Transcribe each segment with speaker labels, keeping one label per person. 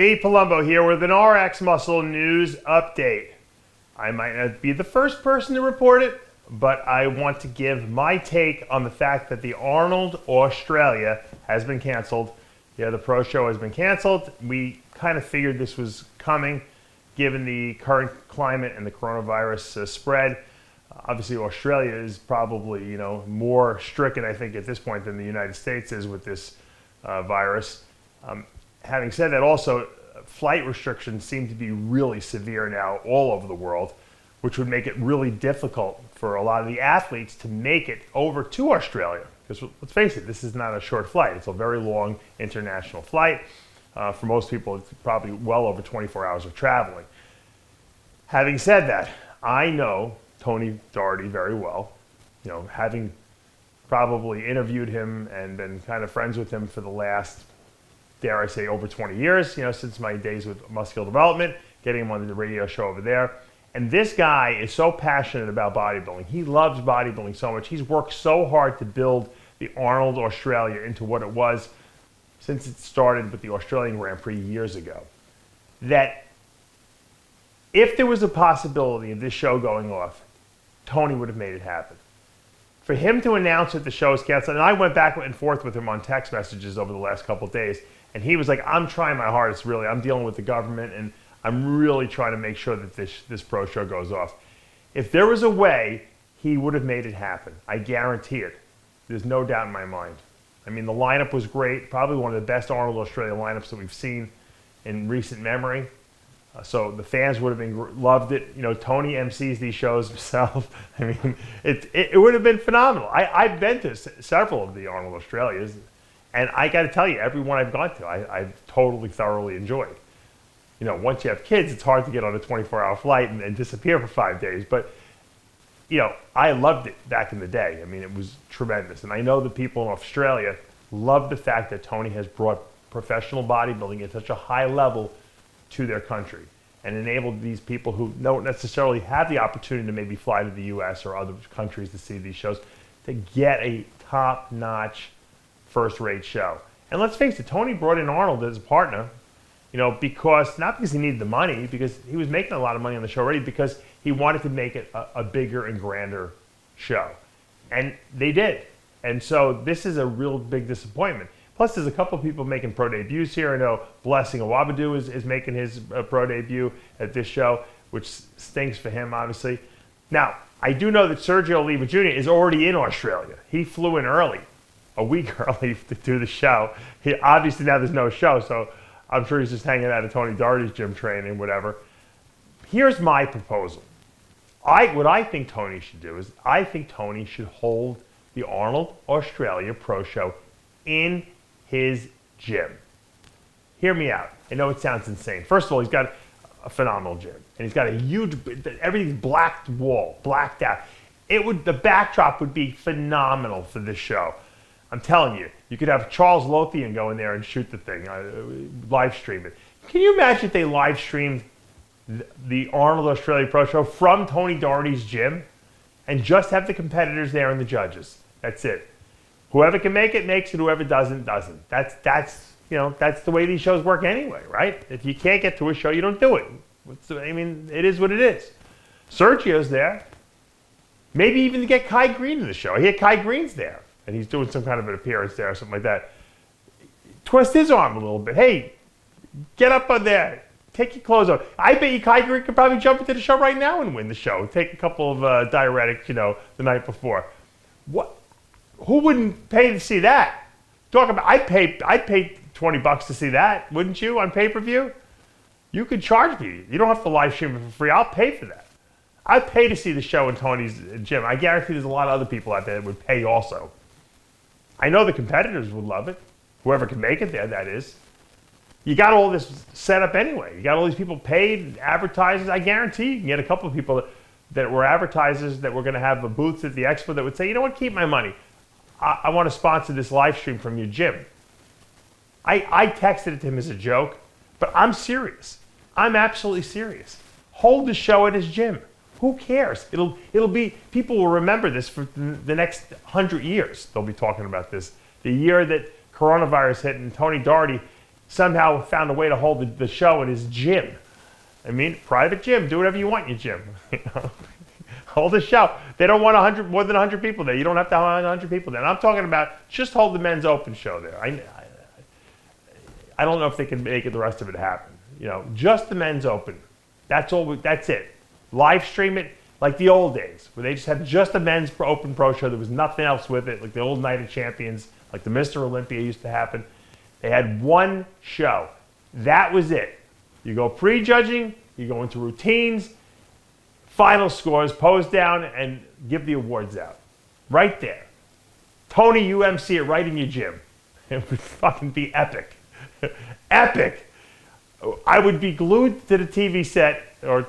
Speaker 1: Dave Palumbo here with an RX Muscle news update. I might not be the first person to report it, but I want to give my take on the fact that the Arnold Australia has been canceled. Yeah, the pro show has been canceled. We kind of figured this was coming given the current climate and the coronavirus spread. Obviously, Australia is probably, more stricken, I think, at this point than the United States is with this virus. Having said that, also, flight restrictions seem to be really severe now all over the world, which would make it really difficult for a lot of the athletes to make it over to Australia. Because let's face it, this is not a short flight. It's a very long international flight. For most people, it's probably well over 24 hours of traveling. Having said that, I know Tony Doherty very well, having probably interviewed him and been kind of friends with him for the last, dare I say, over 20 years, since my days with Muscular Development, getting him on the radio show over there. And this guy is so passionate about bodybuilding. He loves bodybuilding so much. He's worked so hard to build the Arnold Australia into what it was since it started with the Australian Grand Prix years ago. That if there was a possibility of this show going off, Tony would have made it happen. For him to announce that the show is canceled, and I went back and forth with him on text messages over the last couple of days, and he was like, I'm trying my hardest, really. I'm dealing with the government, and I'm really trying to make sure that this pro show goes off. If there was a way, he would have made it happen. I guarantee it. There's no doubt in my mind. I mean, the lineup was great, probably one of the best Arnold Australia lineups that we've seen in recent memory. So the fans would have loved it. Tony MCs these shows himself. I mean, it would have been phenomenal. I've been to several of the Arnold Australias, and I got to tell you, every one I've gone to, I've totally, thoroughly enjoyed. Once you have kids, it's hard to get on a 24-hour flight and disappear for 5 days. But, I loved it back in the day. I mean, it was tremendous. And I know the people in Australia love the fact that Tony has brought professional bodybuilding at such a high level to their country and enabled these people who don't necessarily have the opportunity to maybe fly to the U.S. or other countries to see these shows to get a top-notch, first-rate show. And let's face it, Tony brought in Arnold as a partner, not because he needed the money, because he was making a lot of money on the show already, because he wanted to make it a bigger and grander show. And they did. And so this is a real big disappointment. Plus, there's a couple of people making pro debuts here. I know Blessing Awabadu is making his pro debut at this show, which stinks for him, obviously. Now, I do know that Sergio Oliva Jr. is already in Australia. He flew in early, a week early to do the show. Obviously, now there's no show, so I'm sure he's just hanging out at Tony Doherty's gym training, whatever. Here's my proposal. What I think Tony should do is I think Tony should hold the Arnold Australia Pro Show in his gym. Hear me out. I know it sounds insane. First of all, he's got a phenomenal gym, and he's got a huge, everything's blacked wall, blacked out. The backdrop would be phenomenal for this show. I'm telling you, you could have Charles Lothian go in there and shoot the thing, live stream it. Can you imagine if they live streamed the Arnold Australia Pro Show from Tony Doherty's gym and just have the competitors there and the judges? That's it. Whoever can make it makes it. Whoever doesn't doesn't. That's the way these shows work anyway, right? If you can't get to a show, you don't do it. It is what it is. Sergio's there. Maybe even to get Kai Green in the show. I hear Kai Green's there, and he's doing some kind of an appearance there or something like that. Twist his arm a little bit. Hey, get up on there. Take your clothes off. I bet you Kai Green could probably jump into the show right now and win the show. Take a couple of diuretics, the night before. What? Who wouldn't pay to see that? I'd pay $20 to see that, wouldn't you, on pay-per-view? You could charge me. You don't have to live stream it for free. I'll pay for that. I'd pay to see the show in Tony's gym. I guarantee there's a lot of other people out there that would pay also. I know the competitors would love it. Whoever can make it there, that is. You got all this set up anyway. You got all these people paid, advertisers. I guarantee you can get a couple of people that were advertisers that were going to have a booth at the expo that would say, you know what, keep my money. I want to sponsor this live stream from your gym. I texted it to him as a joke, but I'm serious. I'm absolutely serious. Hold the show at his gym. Who cares? It'll be, people will remember this for the next 100 years. They'll be talking about this. The year that coronavirus hit and Tony Doherty somehow found a way to hold the show in his gym. I mean, private gym. Do whatever you want in your gym. Hold the show. They don't want more than 100 people there. You don't have to have 100 people there. And I'm talking about just hold the men's open show there. I don't know if they can make the rest of it happen. Just the men's open. That's all. That's it. Live stream it like the old days, where they just had just a men's open pro show. There was nothing else with it, like the old Night of Champions, like the Mr. Olympia used to happen. They had one show. That was it. You go pre-judging, you go into routines, final scores, pose down, and give the awards out. Right there. Tony, you MC it right in your gym. It would fucking be epic. Epic. I would be glued to the TV set, or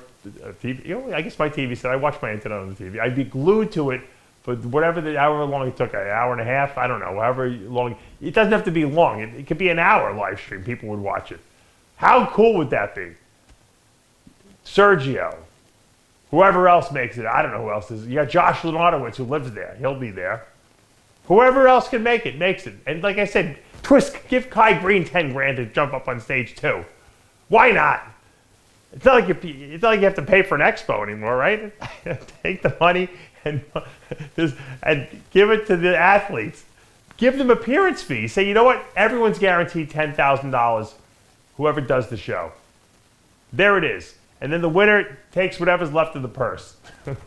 Speaker 1: TV, I guess my TV set, I watch my internet on the TV. I'd be glued to it for however long it took, an hour and a half, I don't know, however long. It doesn't have to be long. It could be an hour live stream. People would watch it. How cool would that be? Sergio, whoever else makes it, I don't know who else is. You got Josh Lunarowitz who lives there. He'll be there. Whoever else can make it, makes it. And like I said, give Kai Green 10 grand to jump up on stage too. Why not? It's not like you have to pay for an expo anymore, right? Take the money and give it to the athletes. Give them appearance fees. Say, you know what? Everyone's guaranteed $10,000. Whoever does the show. There it is. And then the winner takes whatever's left of the purse.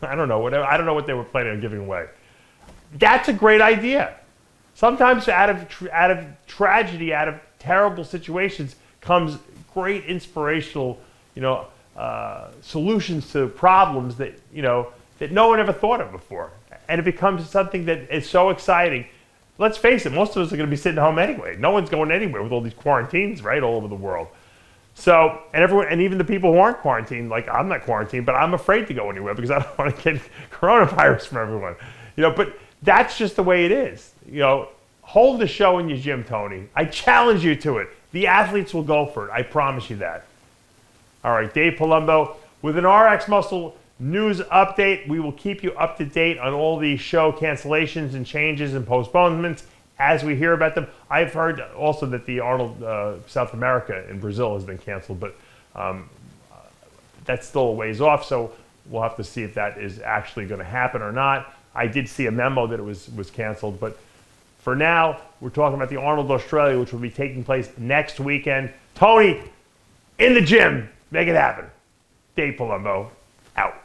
Speaker 1: I don't know what they were planning on giving away. That's a great idea. Sometimes out of tragedy, out of terrible situations, comes great inspirational, solutions to problems that that no one ever thought of before, and it becomes something that is so exciting. Let's face it, most of us are going to be sitting home anyway. No one's going anywhere with all these quarantines, right, all over the world. So, and even the people who aren't quarantined, like I'm not quarantined, but I'm afraid to go anywhere because I don't want to get coronavirus from everyone. But that's just the way it is. Hold the show in your gym, Tony. I challenge you to it. The athletes will go for it. I promise you that. All right, Dave Palumbo with an RX Muscle news update. We will keep you up to date on all the show cancellations and changes and postponements as we hear about them. I've heard also that the Arnold South America in Brazil has been canceled, but that's still a ways off, so we'll have to see if that is actually going to happen or not. I did see a memo that it was canceled, but for now, we're talking about the Arnold Australia, which will be taking place next weekend. Tony, in the gym, make it happen. Dave Palumbo, out.